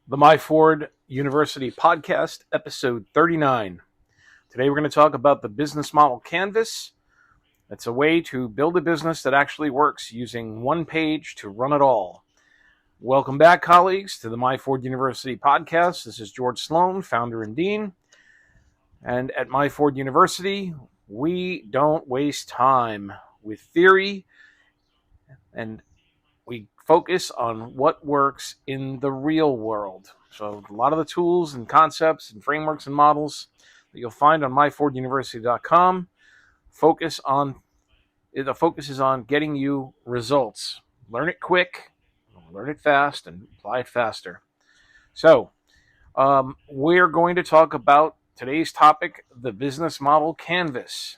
The MYFORD University Podcast, episode 39. Today we're going to talk about the business model canvas. It's a way to build a business that actually works using one page to run it all. Welcome back, colleagues, to the MYFORD University Podcast. This is George Sloan, founder and dean. And at MYFORD University, we don't waste time with theory, and we focus on what works in the real world. So a lot of the tools and concepts and frameworks and models that you'll find on MyFordUniversity.com the focus is on getting you results. Learn it quick, learn it fast, and apply it faster. So we're going to talk about today's topic, the business model canvas.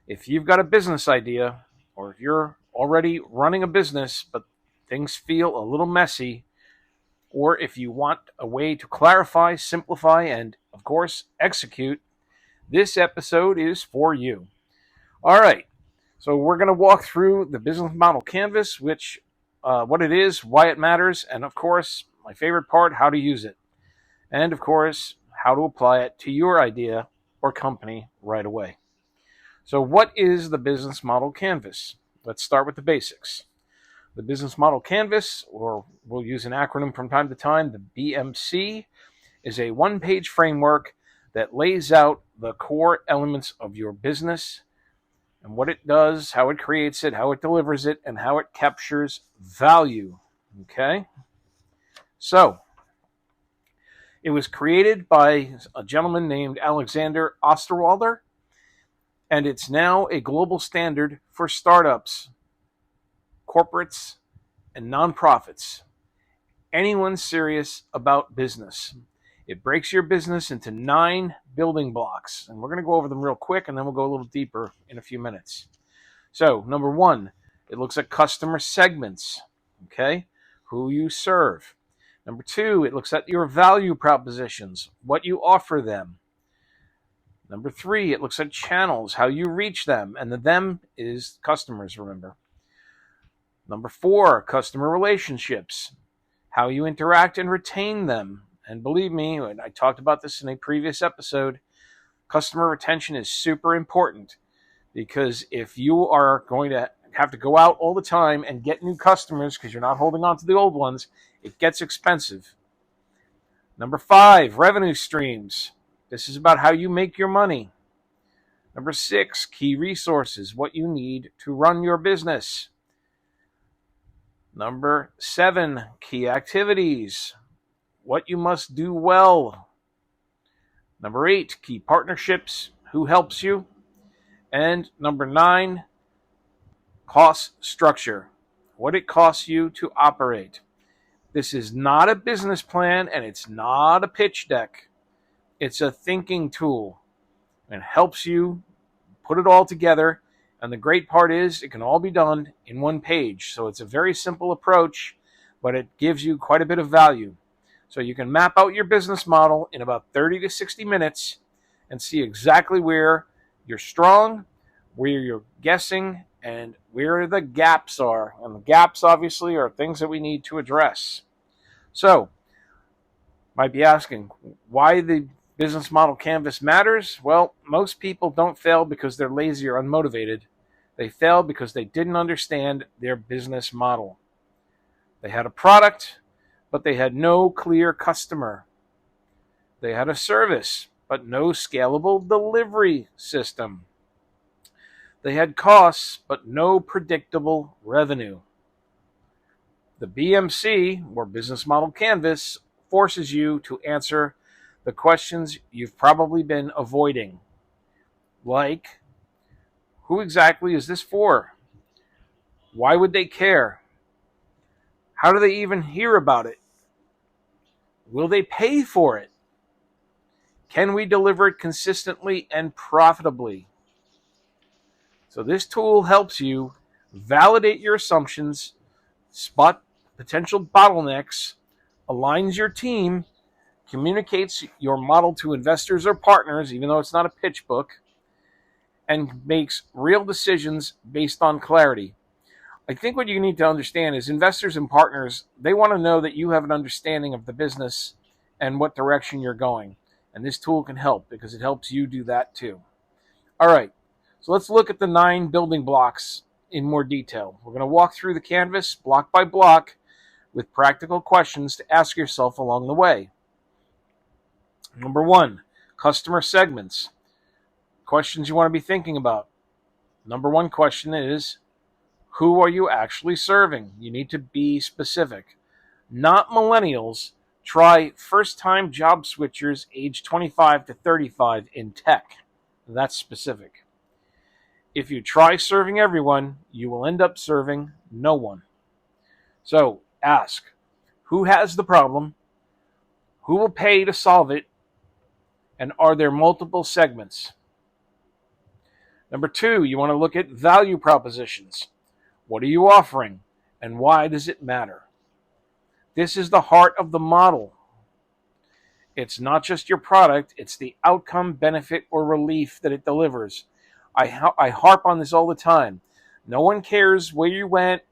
If you've got a business idea, or if you're already running a business, but things feel a little messy, or if you want a way to clarify, simplify, and, of course, execute, this episode is for you. All right, so we're going to walk through the business model canvas, which, what it is, why it matters, and, of course, my favorite part, how to use it. And, of course, how to apply it to your idea or company right away. So what is the business model canvas? Let's start with the basics. The business model canvas, or we'll use an acronym from time to time, the BMC, is a one-page framework that lays out the core elements of your business and what it does, how it creates it, how it delivers it, and how it captures value. Okay? So, it was created by a gentleman named Alexander Osterwalder, and it's now a global standard for startups, corporates, and nonprofits. Anyone serious about business. It breaks your business into 9 building blocks, and we're going to go over them real quick, and then we'll go a little deeper in a few minutes. So, number 1, it looks at customer segments, okay, who you serve. Number 2, it looks at your value propositions, what you offer them. Number 3, it looks at channels, how you reach them, and the them is customers, remember. Number 4, customer relationships, how you interact and retain them. And believe me, and I talked about this in a previous episode, customer retention is super important, because if you are going to have to go out all the time and get new customers because you're not holding on to the old ones, it gets expensive. Number 5, revenue streams. This is about how you make your money. Number 6, key resources, what you need to run your business. Number 7, key activities, what you must do well. Number 8, key partnerships, who helps you. And number 9, cost structure, what it costs you to operate. This is not a business plan, and it's not a pitch deck. It's a thinking tool, and helps you put it all together. And the great part is it can all be done in one page. So it's a very simple approach, but it gives you quite a bit of value. So you can map out your business model in about 30 to 60 minutes and see exactly where you're strong, where you're guessing, and where the gaps are. And the gaps, obviously, are things that we need to address. So, might be asking, why the business model canvas matters? Well, most people don't fail because they're lazy or unmotivated. They fail because they didn't understand their business model. They had a product, but they had no clear customer. They had a service, but no scalable delivery system. They had costs, but no predictable revenue. The BMC, or Business Model Canvas, forces you to answer the questions you've probably been avoiding. Like, who exactly is this for? Why would they care? How do they even hear about it? Will they pay for it? Can we deliver it consistently and profitably? So this tool helps you validate your assumptions, spot potential bottlenecks, aligns your team, communicates your model to investors or partners, even though it's not a pitch book, and makes real decisions based on clarity. I think what you need to understand is investors and partners, they want to know that you have an understanding of the business and what direction you're going. And this tool can help because it helps you do that too. All right, so let's look at the 9 building blocks in more detail. We're going to walk through the canvas block by block with practical questions to ask yourself along the way. Number 1, customer segments. Questions you want to be thinking about. Number 1 question is, who are you actually serving? You need to be specific. Not millennials. Try first-time job switchers age 25 to 35 in tech. That's specific. If you try serving everyone, you will end up serving no one. So ask, who has the problem? Who will pay to solve it? And are there multiple segments? Number 2, you want to look at value propositions. What are you offering, and why does it matter? This is the heart of the model. It's not just your product, it's the outcome, benefit, or relief that it delivers. I harp on this all the time. No one cares where you went.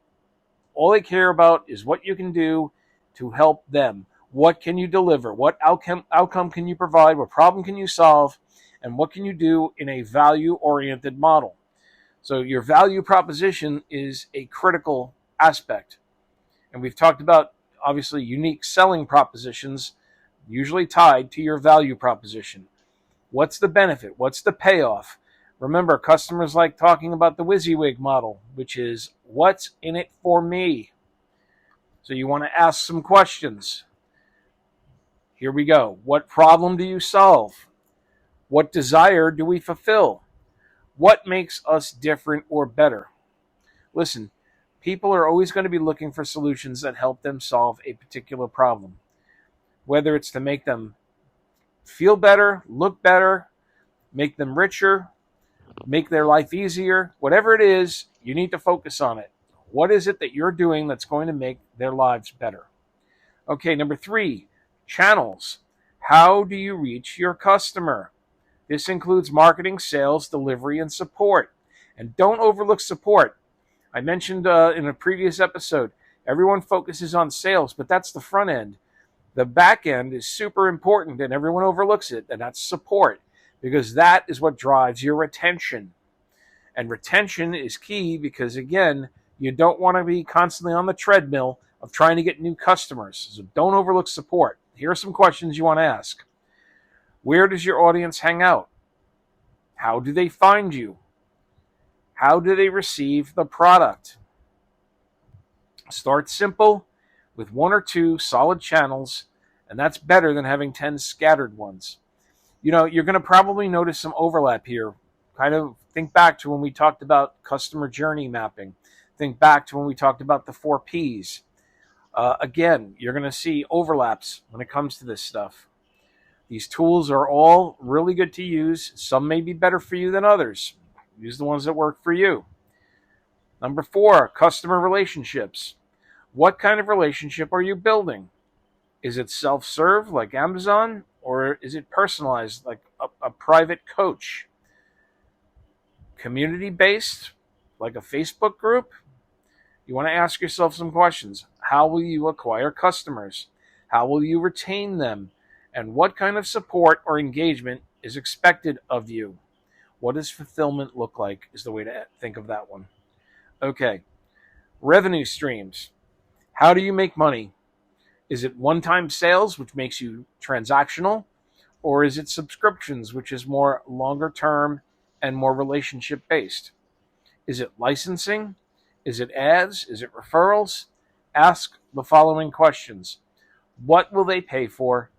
All they care about is what you can do to help them. What can you deliver? What outcome can you provide? What problem can you solve? And what can you do in a value-oriented model? So your value proposition is a critical aspect. And we've talked about, obviously, unique selling propositions usually tied to your value proposition. What's the benefit? What's the payoff? Remember, customers like talking about the WYSIWYG model, which is, what's in it for me? So you want to ask some questions. Here we go. What problem do you solve? What desire do we fulfill? What makes us different or better? Listen, people are always going to be looking for solutions that help them solve a particular problem. Whether it's to make them feel better, look better, make them richer, make their life easier, whatever it is, you need to focus on it. What is it that you're doing that's going to make their lives better? Okay, number 3, channels. How do you reach your customer? This includes marketing, sales, delivery, and support. And don't overlook support. I mentioned in a previous episode, everyone focuses on sales, but that's the front end. The back end is super important, and everyone overlooks it, and that's support, because that is what drives your retention. And retention is key because, again, you don't want to be constantly on the treadmill of trying to get new customers. So don't overlook support. Here are some questions you want to ask. Where does your audience hang out? How do they find you? How do they receive the product? Start simple with 1 or 2 solid channels, and that's better than having 10 scattered ones. You know, you're going to probably notice some overlap here. Kind of think back to when we talked about customer journey mapping. Think back to when we talked about the 4 Ps. Again, you're going to see overlaps when it comes to this stuff. These tools are all really good to use. Some may be better for you than others. Use the ones that work for you. Number 4, customer relationships. What kind of relationship are you building? Is it self-serve like Amazon, or is it personalized like a private coach? Community-based like a Facebook group? You want to ask yourself some questions. How will you acquire customers? How will you retain them? And what kind of support or engagement is expected of you? What does fulfillment look like is the way to think of that one. Okay, revenue streams. How do you make money? Is it one-time sales, which makes you transactional? Or is it subscriptions, which is more longer-term and more relationship-based? Is it licensing? Is it ads? Is it referrals? Ask the following questions. What will they pay for?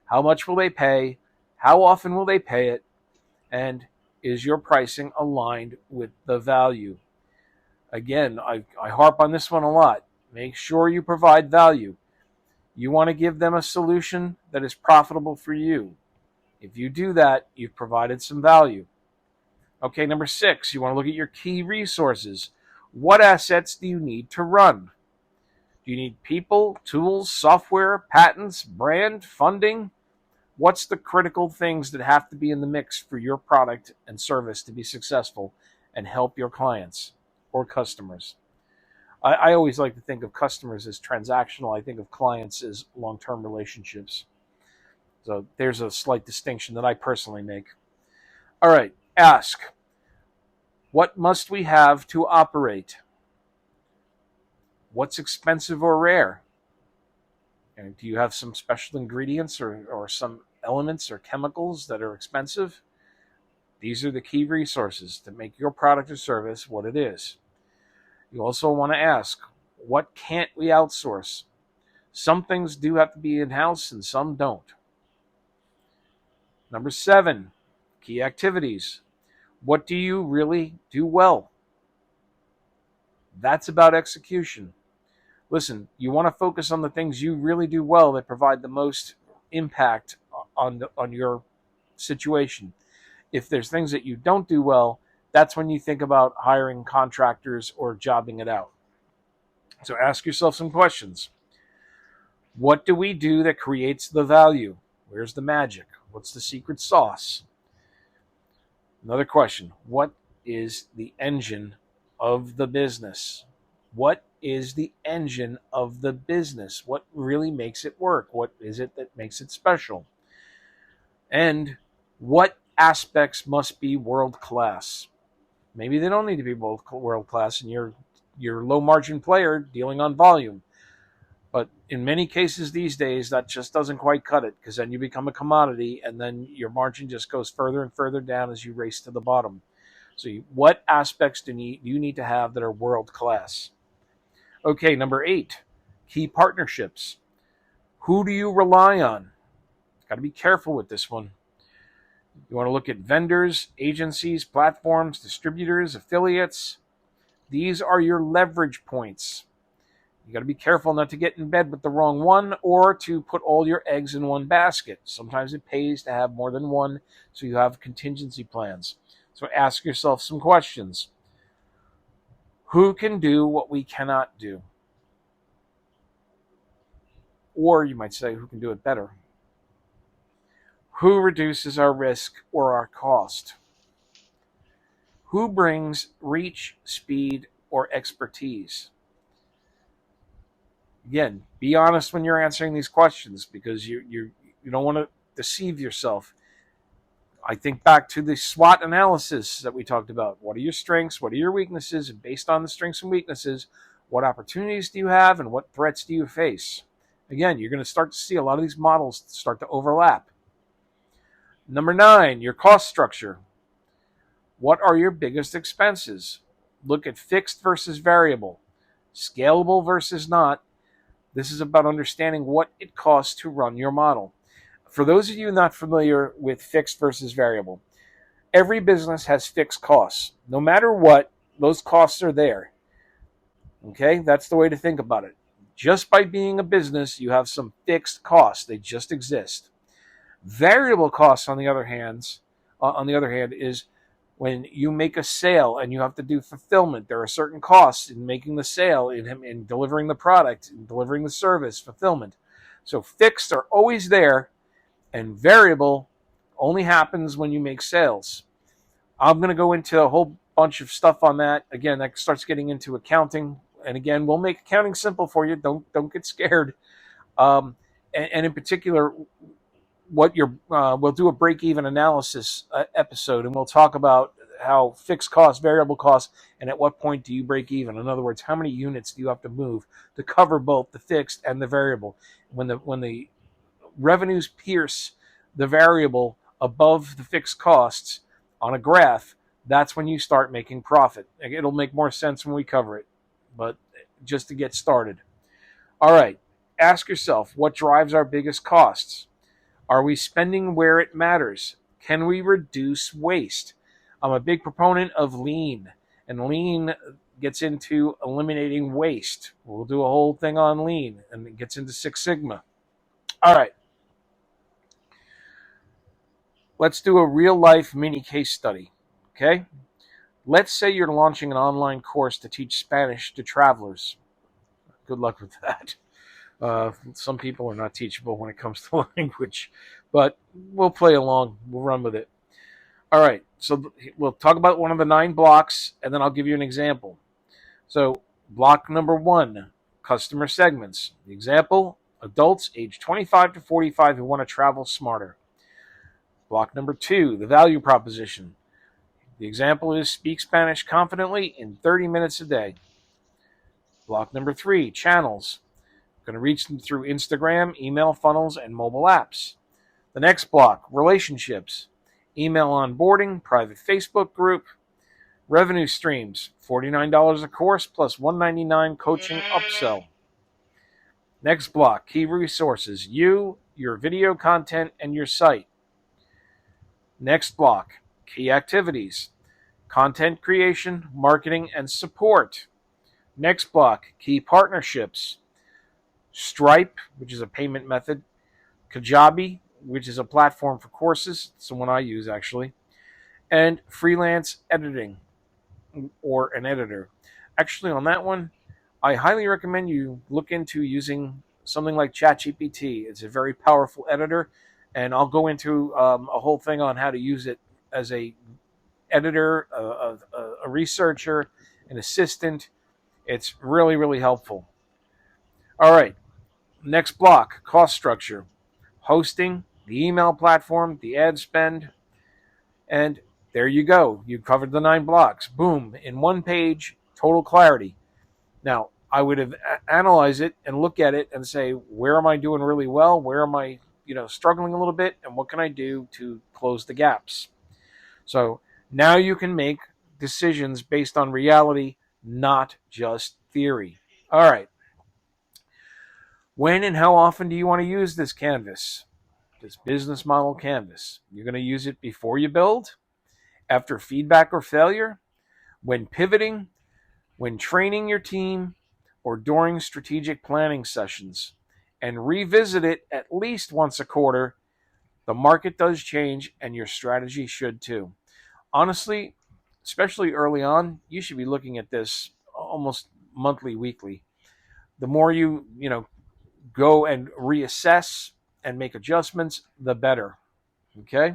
How much will they pay? How often will they pay it? And is your pricing aligned with the value? Again, I harp on this one a lot. Make sure you provide value. You want to give them a solution that is profitable for you. If you do that, you've provided some value. Okay, number 6, you want to look at your key resources. What assets do you need to run? Do you need people, tools, software, patents, brand, funding? What's the critical things that have to be in the mix for your product and service to be successful and help your clients or customers? I always like to think of customers as transactional. I think of clients as long-term relationships. So there's a slight distinction that I personally make. All right, ask, what must we have to operate? What's expensive or rare? And do you have some special ingredients or some elements or chemicals that are expensive? These are the key resources to make your product or service what it is. You also want to ask, what can't we outsource? Some things do have to be in-house and some don't. Number 7, key activities. What do you really do well? That's about execution. Listen, you want to focus on the things you really do well that provide the most impact on your situation. If there's things that you don't do well, that's when you think about hiring contractors or jobbing it out. So ask yourself some questions. What do we do that creates the value? Where's the magic? What's the secret sauce? Another question. What is the engine of the business? What is the engine of the business? What really makes it work? What is it that makes it special? And what aspects must be world-class? Maybe they don't need to be world-class and you're a low-margin player dealing on volume. But in many cases these days, that just doesn't quite cut it, because then you become a commodity and then your margin just goes further and further down as you race to the bottom. So what aspects do you need to have that are world-class? Okay, number 8, key partnerships. Who do you rely on? Got to be careful with this one. You want to look at vendors, agencies, platforms, distributors, affiliates. These are your leverage points. You got to be careful not to get in bed with the wrong one or to put all your eggs in one basket. Sometimes it pays to have more than one, so you have contingency plans. So ask yourself some questions. Who can do what we cannot do? Or you might say, who can do it better? Who reduces our risk or our cost? Who brings reach, speed, or expertise? Again, be honest when you're answering these questions, because you don't want to deceive yourself. I think back to the SWOT analysis that we talked about. What are your strengths? What are your weaknesses? And based on the strengths and weaknesses, what opportunities do you have and what threats do you face? Again, you're going to start to see a lot of these models start to overlap. Number 9, your cost structure. What are your biggest expenses? Look at fixed versus variable, scalable versus not. This is about understanding what it costs to run your model. For those of you not familiar with fixed versus variable, every business has fixed costs. No matter what, those costs are there. Okay, that's the way to think about it. Just by being a business, you have some fixed costs. They just exist. Variable costs, on the other hand, is when you make a sale and you have to do fulfillment. There are certain costs in making the sale, in delivering the product, in delivering the service, fulfillment. So fixed are always there, and variable only happens when you make sales. I'm going to go into a whole bunch of stuff on that. Again, that starts getting into accounting. And again, we'll make accounting simple for you. Don't get scared. And in particular, we'll do a break-even analysis episode, and we'll talk about how fixed costs, variable costs, and at what point do you break even. In other words, how many units do you have to move to cover both the fixed and the variable? When the revenues pierce the variable above the fixed costs on a graph, that's when you start making profit. It'll make more sense when we cover it, but just to get started. All right, ask yourself, what drives our biggest costs? Are we spending where it matters? Can we reduce waste? I'm a big proponent of lean, and lean gets into eliminating waste. We'll do a whole thing on lean, and it gets into Six Sigma. All right. Let's do a real-life mini case study, okay? Let's say you're launching an online course to teach Spanish to travelers. Good luck with that. Some people are not teachable when it comes to language, but we'll play along. We'll run with it. All right, so we'll talk about one of the 9 blocks, and then I'll give you an example. So Block number 1, customer segments. The example, adults age 25 to 45 who want to travel smarter. Block number 2, the value proposition. The example is speak Spanish confidently in 30 minutes a day. Block number 3, channels. Going to reach them through Instagram, email funnels, and mobile apps. The next block, relationships. Email onboarding, private Facebook group, revenue streams, $49 a course plus $199 coaching upsell. Next block, key resources, you, your video content, and your site. Next block, key activities, content creation, marketing, and support. Next block, key partnerships, Stripe, which is a payment method, Kajabi, which is a platform for courses, it's the one I use actually, and freelance editing or an editor. Actually, on that one, I highly recommend you look into using something like ChatGPT. It's a very powerful editor, and I'll go into a whole thing on how to use it as a editor, a researcher, an assistant. It's really, really helpful. All right, next block, cost structure. Hosting, the email platform, the ad spend, and there you go. You covered the 9 blocks. Boom, in one page, total clarity. Now, I would have analyzed it and look at it and say, where am I doing really well? Where am I, struggling a little bit? And what can I do to close the gaps? So now you can make decisions based on reality, not just theory. All right. When and how often do you want to use this canvas, this business model canvas? You're going to use it before you build, after feedback or failure, when pivoting, when training your team, or during strategic planning sessions. And revisit it at least once a quarter. The market does change, and your strategy should too. Honestly, especially early on, you should be looking at this almost monthly, weekly. The more you go and reassess and make adjustments, the better. Okay?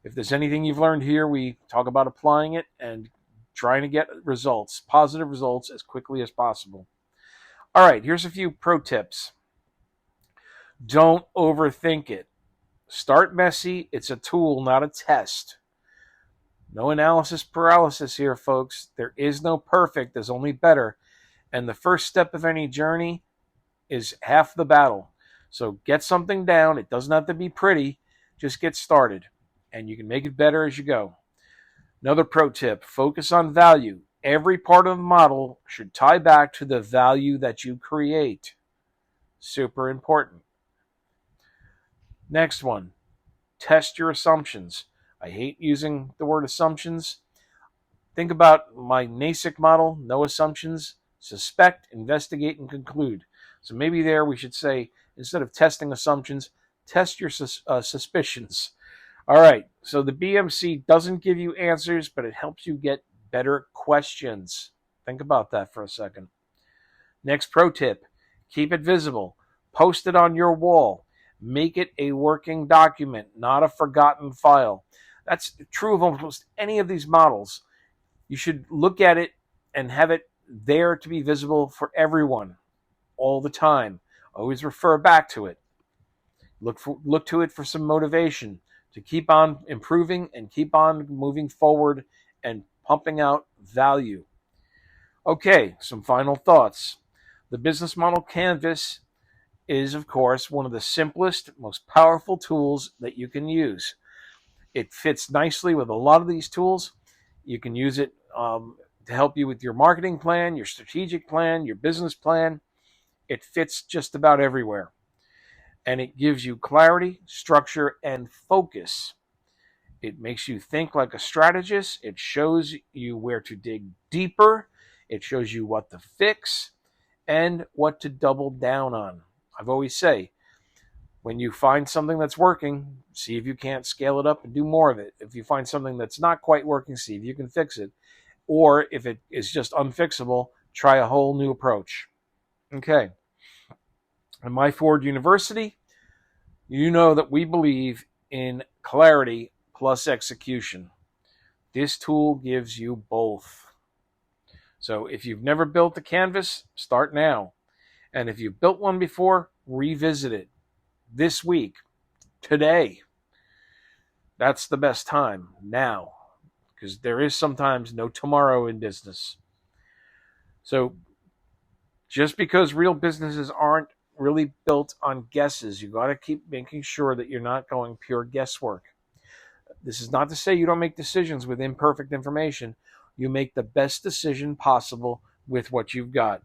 If there's anything you've learned here, we talk about applying it and trying to get results, positive results, as quickly as possible. All right, here's a few pro tips. Don't overthink it. Start messy. It's a tool, not a test. No analysis paralysis here, folks. There is no perfect. There's only better. And the first step of any journey is half the battle. So get something down. It doesn't have to be pretty. Just get started. And you can make it better as you go. Another pro tip, focus on value. Every part of the model should tie back to the value that you create. Super important. Next one, test your assumptions. I hate using the word assumptions. Think about my NASIC model, no assumptions, suspect, investigate, and conclude. So maybe there we should say, instead of testing assumptions, test your suspicions. All right, so the BMC doesn't give you answers, but it helps you get better questions. Think about that for a second. Next pro tip, keep it visible. Post it on your wall. Make it a working document, not a forgotten file. That's true of almost any of these models. You should look at it and have it there to be visible for everyone all the time. Always refer back to it. Look to it for some motivation to keep on improving and keep on moving forward and pumping out value. Okay, some final thoughts. The business model canvas is, of course, one of the simplest, most powerful tools that you can use. It fits nicely with a lot of these tools. You can use it to help you with your marketing plan, your strategic plan, your business plan. It fits just about everywhere. And it gives you clarity, structure, and focus. It makes you think like a strategist. It shows you where to dig deeper. It shows you what to fix and what to double down on. I've always say, when you find something that's working, see if you can't scale it up and do more of it. If you find something that's not quite working, see if you can fix it. Or if it is just unfixable, try a whole new approach. Okay. At MYFORD University, you know that we believe in clarity plus execution. This tool gives you both. So if you've never built a canvas, start now. And if you've built one before, revisit it this week, today. That's the best time, now, because there is sometimes no tomorrow in business. So just because real businesses aren't really built on guesses, you got to keep making sure that you're not going pure guesswork. This is not to say you don't make decisions with imperfect information. You make the best decision possible with what you've got.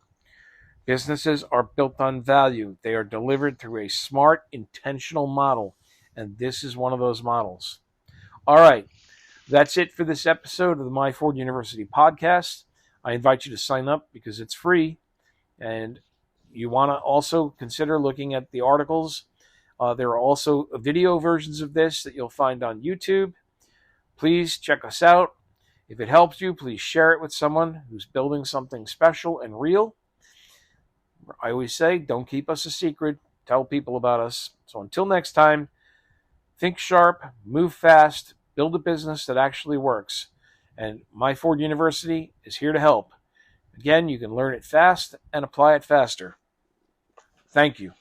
Businesses are built on value. They are delivered through a smart, intentional model, and this is one of those models. All right, that's it for this episode of the MYFORD University podcast. I invite you to sign up because it's free, and you want to also consider looking at the articles. There are also video versions of this that you'll find on YouTube. Please check us out. If it helps you, please share it with someone who's building something special and real. I always say, don't keep us a secret. Tell people about us. So until next time, think sharp, move fast, build a business that actually works. And MYFORD University is here to help. Again, you can learn it fast and apply it faster. Thank you.